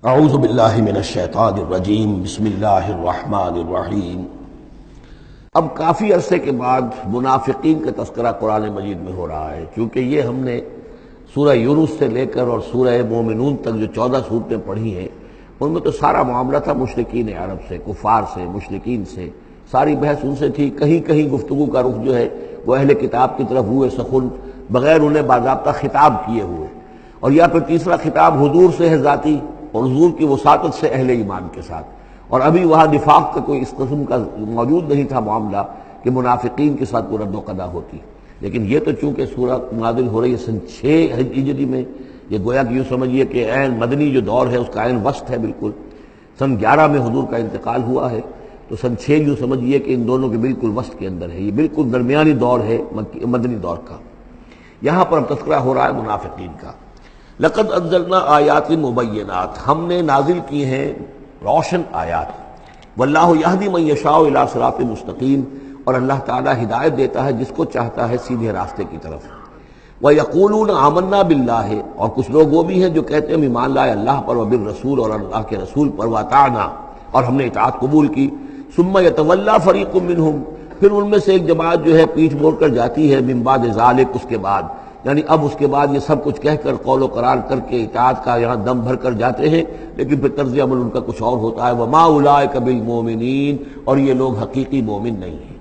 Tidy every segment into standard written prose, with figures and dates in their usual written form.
اعوذ باللہ من الشیطان الرجیم بسم اللہ الرحمن الرحیم۔ اب کافی عرصے کے بعد منافقین کا تذکرہ قرآن مجید میں ہو رہا ہے، چونکہ یہ ہم نے سورہ یونس سے لے کر اور سورہ مومنون تک جو 14 صورتیں پڑھی ہیں، ان میں تو سارا معاملہ تھا مشرکین عرب سے، کفار سے، مشرکین سے، ساری بحث ان سے تھی۔ کہیں کہیں گفتگو کا رخ جو ہے وہ اہل کتاب کی طرف ہوئے سخن، بغیر انہیں باضابطہ خطاب کیے ہوئے، اور یا پھر تیسرا خطاب حضور سے ہے ذاتی، اور حضور کی وساطت سے اہل ایمان کے ساتھ، اور ابھی وہاں نفاق کا کوئی اس قسم کا موجود نہیں تھا معاملہ کہ منافقین کے ساتھ کوئی رد و قضا ہوتی۔ لیکن یہ تو چونکہ سورہ نازل ہو رہی ہے سن 6 ہجری میں، یہ گویا کہ یوں سمجھیے کہ عین مدنی جو دور ہے اس کا عین وسط ہے، بالکل سن 11 میں حضور کا انتقال ہوا ہے، تو سن 6 یوں سمجھیے کہ ان دونوں کے بالکل وسط کے اندر ہے، یہ بالکل درمیانی دور ہے مدنی دور کا۔ یہاں پر اب تذکرہ ہو رہا ہے منافقین کا۔ لقد انزلنا آیات مبینات، ہم نے نازل کی ہیں روشن آیات۔ واللہ یہدی من یشاء الی صراط مستقیم، اور اللہ تعالیٰ ہدایت دیتا ہے جس کو چاہتا ہے سیدھے راستے کی طرف۔ وَيَقُولُونَ آمَنَّا بِاللَّهِ، اور کچھ لوگ وہ بھی ہیں جو کہتے ہیں ہم ایمان لائے اللہ پر، وبالرسول، اور اللہ کے رسول پر، وَأَطَعْنَا، اور ہم نے اطاعت قبول کی۔ ثُمَّ يَتَوَلَّىٰ فَرِيقٌ مِّنْهُمْ، پھر ان میں سے ایک جماعت جو ہے پیٹھ موڑ کر جاتی ہے، من بعد ذالک، اس کے بعد، یعنی اب اس کے بعد یہ سب کچھ کہہ کر قول و قرار کر کے اطاعت کا یہاں دم بھر کر جاتے ہیں، لیکن پھر طرز عمل ان کا کچھ اور ہوتا ہے۔ وما اولئک بالمؤمنین، اور یہ لوگ حقیقی مومن نہیں ہیں۔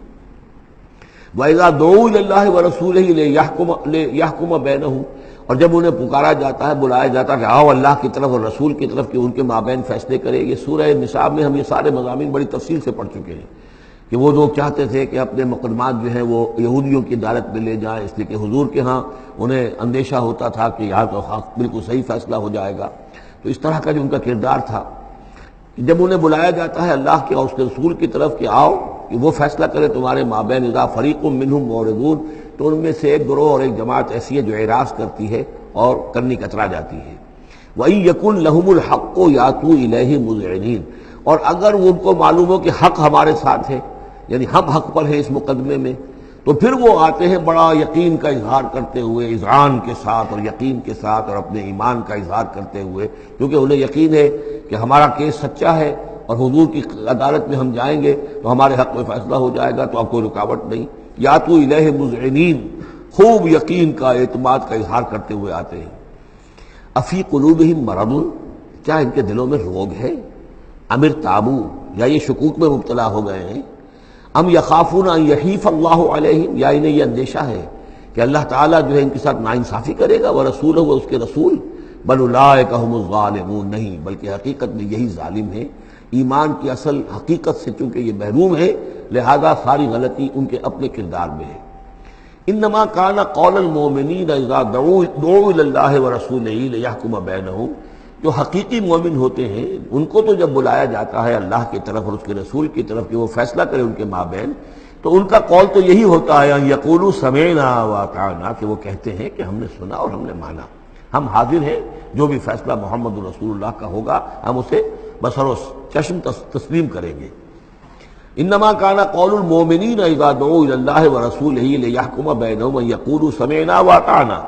وَإِذَا دُعُوا إِلَى اللَّهِ وَرَسُولِهِ لِيَحْكُمَ بَيْنَهُمْ، اور جب انہیں پکارا جاتا ہے، بلایا جاتا ہے کہ آؤ اللہ کی طرف اور رسول کی طرف کہ ان کے مابین فیصلے کرے۔ یہ سورہ نساء میں ہم یہ سارے مضامین بڑی تفصیل سے پڑھ چکے ہیں کہ وہ لوگ چاہتے تھے کہ اپنے مقدمات جو ہیں وہ یہودیوں کی عدالت میں لے جائیں، اس لیے کہ حضور کے ہاں انہیں اندیشہ ہوتا تھا کہ یہاں تو بالکل صحیح فیصلہ ہو جائے گا۔ تو اس طرح کا جو ان کا کردار تھا، جب انہیں بلایا جاتا ہے اللہ کے اور اس کے رسول کی طرف کہ آؤ کہ وہ فیصلہ کرے تمہارے مابین، اذا فریق منہم معرضون، تو ان میں سے ایک گروہ اور ایک جماعت ایسی ہے جو اعراض کرتی ہے اور کرنی کترا جاتی ہے۔ وَإِن يَكُن لَهُمُ الْحَقُّ يَأْتُوا إِلَيْهِ مُذْعِنِينَ، اور اگر ان کو معلوم ہو کہ حق ہمارے ساتھ ہے، یعنی ہم حق پر ہیں اس مقدمے میں، تو پھر وہ آتے ہیں بڑا یقین کا اظہار کرتے ہوئے، اذعان کے ساتھ اور یقین کے ساتھ، اور اپنے ایمان کا اظہار کرتے ہوئے، کیونکہ انہیں یقین ہے کہ ہمارا کیس سچا ہے اور حضور کی عدالت میں ہم جائیں گے تو ہمارے حق میں فیصلہ ہو جائے گا، تو اب کوئی رکاوٹ نہیں۔ یاتوا الیہ مذعنین، خوب یقین کا، اعتماد کا اظہار کرتے ہوئے آتے ہیں۔ افی قلوبہم مرض، کیا ان کے دلوں میں روگ ہے؟ ام ارتابوا، یا یہ شکوک میں مبتلا ہو گئے ہیں؟ ام یخافون ان یحیف اللہ علیہم، یا انہیں یہ اندیشہ ہے کہ اللہ تعالیٰ جو ہے ان کے ساتھ ناانصافی کرے گا، ورسولہ، و اس کے رسول، بل اولئک هم الظالمون، نہیں بلکہ حقیقت میں یہی ظالم ہیں۔ ایمان کی اصل حقیقت سے چونکہ یہ محروم ہے، لہذا ساری غلطی ان کے اپنے کردار میں ہے۔ انما کان قول المؤمنین اذا دعوا الی اللہ ورسولہ لیحکم بینہم، جو حقیقی مومن ہوتے ہیں ان کو تو جب بلایا جاتا ہے اللہ کی طرف اور اس کے رسول کی طرف کہ وہ فیصلہ کرے ان کے مابین، تو ان کا قول تو یہی ہوتا ہے ان یقولوا سمعنا واطعنا، کہ وہ کہتے ہیں کہ ہم نے سنا اور ہم نے مانا، ہم حاضر ہیں، جو بھی فیصلہ محمد رسول اللہ کا ہوگا ہم اسے بصر و چشم تسلیم کریں گے۔ انما کان قول المؤمنین اذا دعوا الی اللہ ورسولہ لیحکم بینہم ان یقولوا سمعنا واطعنا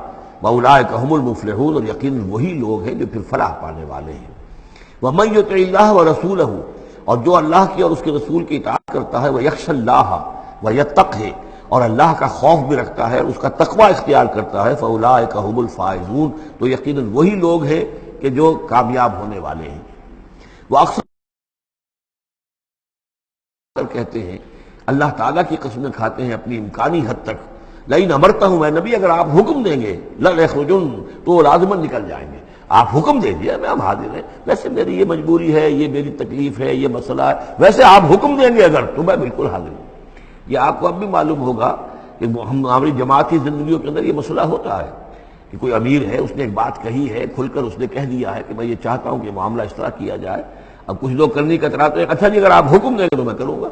واولئک هم المفلحون، اور یقیناً وہی لوگ ہیں جو پھر فلاح پانے والے ہیں۔ ومن یطع اللہ ورسولہ، اور جو اللہ کی اور اس کے رسول کی اطاعت کرتا ہے، ویخشى اللہ ویتقہ، اور اللہ کا خوف بھی رکھتا ہے، اس کا تقوی اختیار کرتا ہے، فاولئک هم الفائزون، تو یقیناً وہی لوگ ہیں کہ جو کامیاب ہونے والے ہیں۔ وہ اکثر کہتے ہیں، اللہ تعالیٰ کی قسمیں کھاتے ہیں اپنی امکانی حد تک، لئن امرتہم، اے نبی اگر آپ حکم دیں گے، لَيَخْرُجُنَّ، تو وہ لازماً نکل جائیں گے۔ آپ حکم دے دیا، میں ہم حاضر ہیں، ویسے میری یہ مجبوری ہے، یہ میری تکلیف ہے، یہ مسئلہ ہے، ویسے آپ حکم دیں گے اگر، تو میں بالکل حاضر ہوں۔ یہ آپ کو اب بھی معلوم ہوگا کہ ہماری جماعتی زندگیوں کے اندر یہ مسئلہ ہوتا ہے کہ کوئی امیر ہے، اس نے ایک بات کہی ہے، کھل کر اس نے کہہ دیا ہے کہ میں یہ چاہتا ہوں کہ معاملہ اس طرح کیا جائے۔ اب کچھ لوگ کرنے کا کتراتے ہیں، اچھا جی اگر آپ حکم دیں گے تو میں کروں گا۔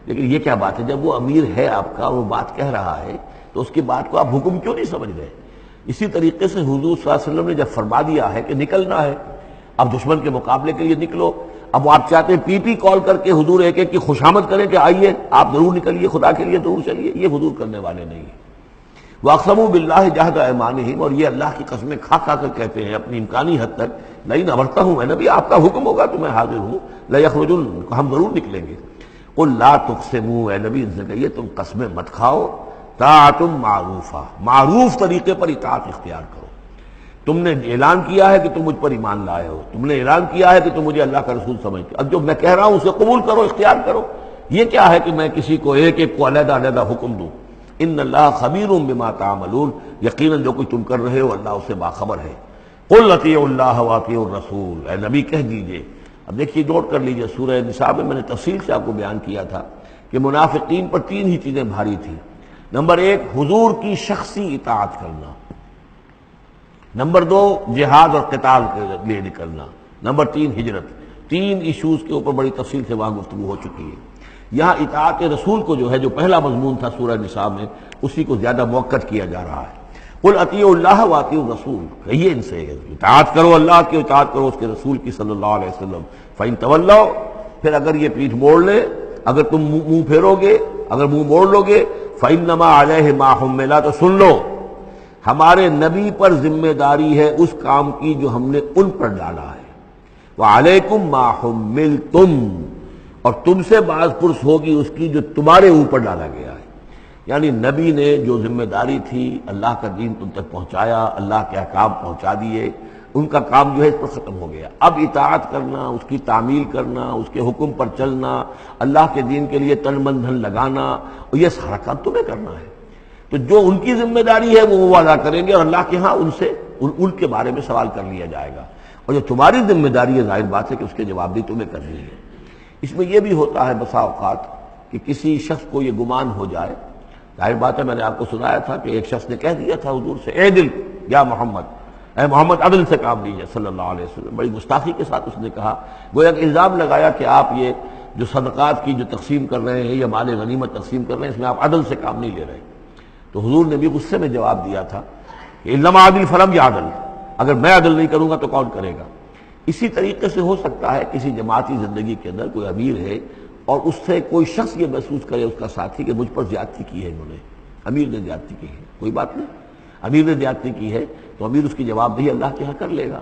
لیکن یہ کیا بات ہے، جب وہ امیر ہے آپ کا، وہ بات کہہ رہا ہے، تو اس کی بات کو آپ حکم کیوں نہیں سمجھ گئے؟ اسی طریقے سے حضور صلی اللہ علیہ وسلم نے جب فرما دیا ہے کہ نکلنا ہے، اب دشمن کے مقابلے کے لیے نکلو، اب وہ آپ چاہتے ہیں پی پی کال کر کے حضور ایک ایک کی خوشامد کریں کہ آئیے آپ ضرور نکلیے، خدا کے لیے ضرور چلیے، یہ حضور کرنے والے نہیں ہیں۔ واقسموا باللہ جہد ایمانہم، اور یہ اللہ کی قسمیں کھا کھا کر کہتے ہیں اپنی امکانی حد تک، لئن امرتہم، اے نبی آپ کا حکم ہوگا تو میں حاضر ہوں، لیخرجن، ہم ضرور نکلیں گے۔ قل لا تقسموا، اے نبی ان سے کہیے تم قسمیں مت کھاؤ، طاعۃ معروفہ، معروف طریقے پر اطاعت اختیار کرو۔ تم نے اعلان کیا ہے کہ تم مجھ پر ایمان لائے ہو، تم نے اعلان کیا ہے کہ تم مجھے اللہ کا رسول سمجھتے ہو، اب جو میں کہہ رہا ہوں اسے قبول کرو، اختیار کرو۔ یہ کیا ہے کہ میں کسی کو ایک ایک کو علیحدہ علیحدہ حکم دوں؟ ان اللہ خبیر بما تعملون، یقیناً جو کچھ تم کر رہے ہو اللہ اس سے باخبر ہے۔ قل اطیعوا اللہ واطیعوا الرسول، اے نبی کہہ دیجئے۔ اب دیکھیے نوٹ کر لیجئے، سورہ نساء میں میں نے تفصیل سے آپ کو بیان کیا تھا کہ منافقین پر تین ہی چیزیں بھاری تھیں۔ نمبر ایک، حضور کی شخصی اطاعت کرنا۔ نمبر دو، جہاد اور قتال کے لیے نکلنا۔ نمبر تین، ہجرت۔ تین ایشوز کے اوپر بڑی تفصیل سے وہاں گفتگو ہو چکی ہے۔ یہاں اطاعت رسول کو جو ہے، جو پہلا مضمون تھا سورہ نساء میں، اسی کو زیادہ موقت کیا جا رہا ہے۔ قل اطیعوا اللہ واطیعوا الرسول، کہیے ان سے اطاعت کرو اللہ کی، اطاعت کرو اس کے رسول کی صلی اللہ علیہ وسلم۔ فإن تولوا، پھر اگر یہ پیٹھ موڑ لے، اگر تم منہ پھیرو گے، اگر منہ موڑ لو گے، فإنما علیہ ما حمل، تو سن لو ہمارے نبی پر ذمہ داری ہے اس کام کی جو ہم نے ان پر ڈالا ہے۔ وعلیکم ما حملتم، اور تم سے باز پرس ہوگی اس کی جو تمہارے اوپر ڈالا گیا ہے۔ یعنی نبی نے جو ذمہ داری تھی، اللہ کا دین تم تک پہنچایا، اللہ کے احکام پہنچا دیے، ان کا کام جو ہے اس پر ختم ہو گیا۔ اب اطاعت کرنا، اس کی تعمیل کرنا، اس کے حکم پر چلنا، اللہ کے دین کے لیے تن من دھن لگانا، اور یہ سارا کام تمہیں کرنا ہے۔ تو جو ان کی ذمہ داری ہے وہ ادا کریں گے، اور اللہ کے ہاں ان سے ان کے بارے میں سوال کر لیا جائے گا، اور جو تمہاری ذمہ داری ہے ظاہر بات ہے کہ اس کے جواب بھی تمہیں کرنی ہے۔ اس میں یہ بھی ہوتا ہے بسا اوقات کہ کسی شخص کو یہ گمان ہو جائے، ظاہر بات ہے میں نے آپ کو سنایا تھا کہ ایک شخص نے کہہ دیا تھا حضور سے، اے دل یا محمد، اے محمد عدل سے کام لیجیے صلی اللہ علیہ وسلم، بڑی گستاخی کے ساتھ اس نے کہا، گویا کہ الزام لگایا کہ آپ یہ جو صدقات کی جو تقسیم کر رہے ہیں یا مال غنیمت تقسیم کر رہے ہیں، اس میں آپ عدل سے کام نہیں لے رہے۔ تو حضور نے بھی غصے میں جواب دیا تھا کہ انما عدل فلم یا عدل، اگر میں عدل نہیں کروں گا تو کون کرے گا۔ اسی طریقے سے ہو سکتا ہے کسی جماعتی زندگی کے اندر کوئی امیر ہے اور اس سے کوئی شخص یہ محسوس کرے، اس کا ساتھی، کہ مجھ پر زیادتی کی ہے انہوں نے، امیر نے زیادتی کی ہے، کوئی بات نہیں، امیر نے زیادتی کی ہے تو امیر اس کی جواب دہی اللہ کے ہاں کر لے گا،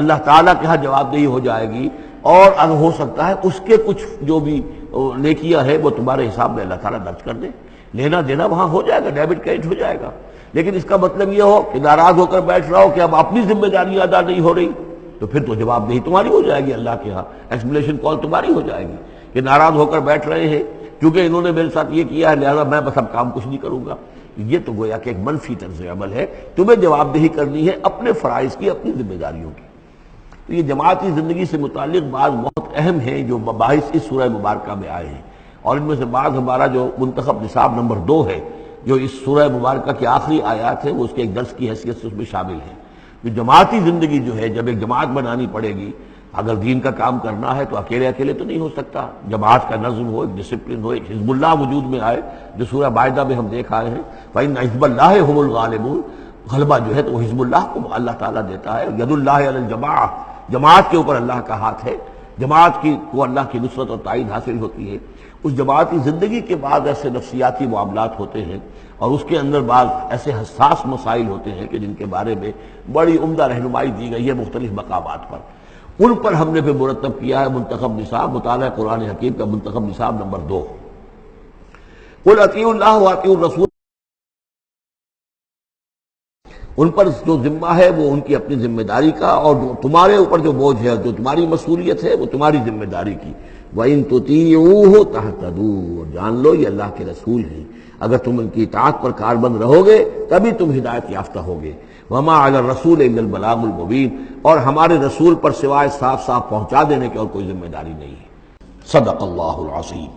اللہ تعالیٰ کے ہاں جواب دہی ہو جائے گی، اور اگر ہو سکتا ہے اس کے کچھ جو بھی نیکیاں ہے وہ تمہارے حساب میں اللہ تعالیٰ درج کر دے، لینا دینا وہاں ہو جائے گا، ڈیبٹ کریڈٹ ہو جائے گا۔ لیکن اس کا مطلب یہ ہو کہ ناراض ہو کر بیٹھ رہا ہو کہ اب اپنی ذمہ داری ادا نہیں ہو رہی، تو پھر تو جواب دہی تمہاری ہو جائے گی اللہ کے ہاں، ایکسپلینیشن کال تمہاری ہو جائے گی کہ ناراض ہو کر بیٹھ رہے ہیں کیونکہ انہوں نے میرے ساتھ یہ کیا ہے، لہذا میں بس اب کام کچھ نہیں کروں گا۔ یہ تو گویا کہ ایک منفی طرز عمل ہے، تمہیں جواب دہی کرنی ہے اپنے فرائض کی، اپنی ذمہ داریوں کی۔ تو یہ جماعتی زندگی سے متعلق بعض بہت اہم ہیں جو مباحث اس سورہ مبارکہ میں آئے ہیں، اور ان میں سے بعض ہمارا جو منتخب نصاب نمبر 2 ہے، جو اس سورہ مبارکہ کی آخری آیات ہیں، وہ اس کے ایک درس کی حیثیت سے اس میں شامل ہے۔ جو جماعتی زندگی جو ہے، جب ایک جماعت بنانی پڑے گی، اگر دین کا کام کرنا ہے تو اکیلے اکیلے تو نہیں ہو سکتا، جماعت کا نظم ہو، ایک ڈسپلن ہو، ایک حزب اللہ وجود میں آئے، جو سورہ مائدہ میں ہم دیکھ آئے ہیں، فإن حزب اللہ هم الغالبون، غلبہ جو ہے تو وہ حزب اللہ کو اللہ تعالیٰ دیتا ہے، ید اللہ علی الجماعہ، جماعت کے اوپر اللہ کا ہاتھ ہے، جماعت کی کو اللہ کی نصرت اور تائید حاصل ہوتی ہے۔ اس جماعتی زندگی کے بعد ایسے نفسیاتی معاملات ہوتے ہیں، اور اس کے اندر بعض ایسے حساس مسائل ہوتے ہیں کہ جن کے بارے میں بڑی عمدہ رہنمائی دی گئی ہے مختلف مقامات پر، ان پر ہم نے پھر مرتب کیا ہے منتخب نصاب، مطالعہ قرآن حکیم کا منتخب نصاب نمبر 2۔ قل اطیعوا اللہ واطیعوا الرسول، ان پر جو ذمہ ہے وہ ان کی اپنی ذمہ داری کا، اور تمہارے اوپر جو بوجھ ہے، جو تمہاری مسئولیت ہے، وہ تمہاری ذمہ داری کی۔ وَإِن تُطِيعُوهُ تَهْتَدُوا، اور جان لو یہ اللہ کے رسول ہیں، اگر تم ان کی اطاعت پر کاربند رہو گے تبھی تم ہدایت یافتہ ہوگے۔ وَمَا عَلَى الرَّسُولِ إِلَّا الْبَلَاغُ الْمُبِينُ، اور ہمارے رسول پر سوائے صاف صاف پہنچا دینے کی اور کوئی ذمہ داری نہیں ہے۔ صدق اللہ العظیم۔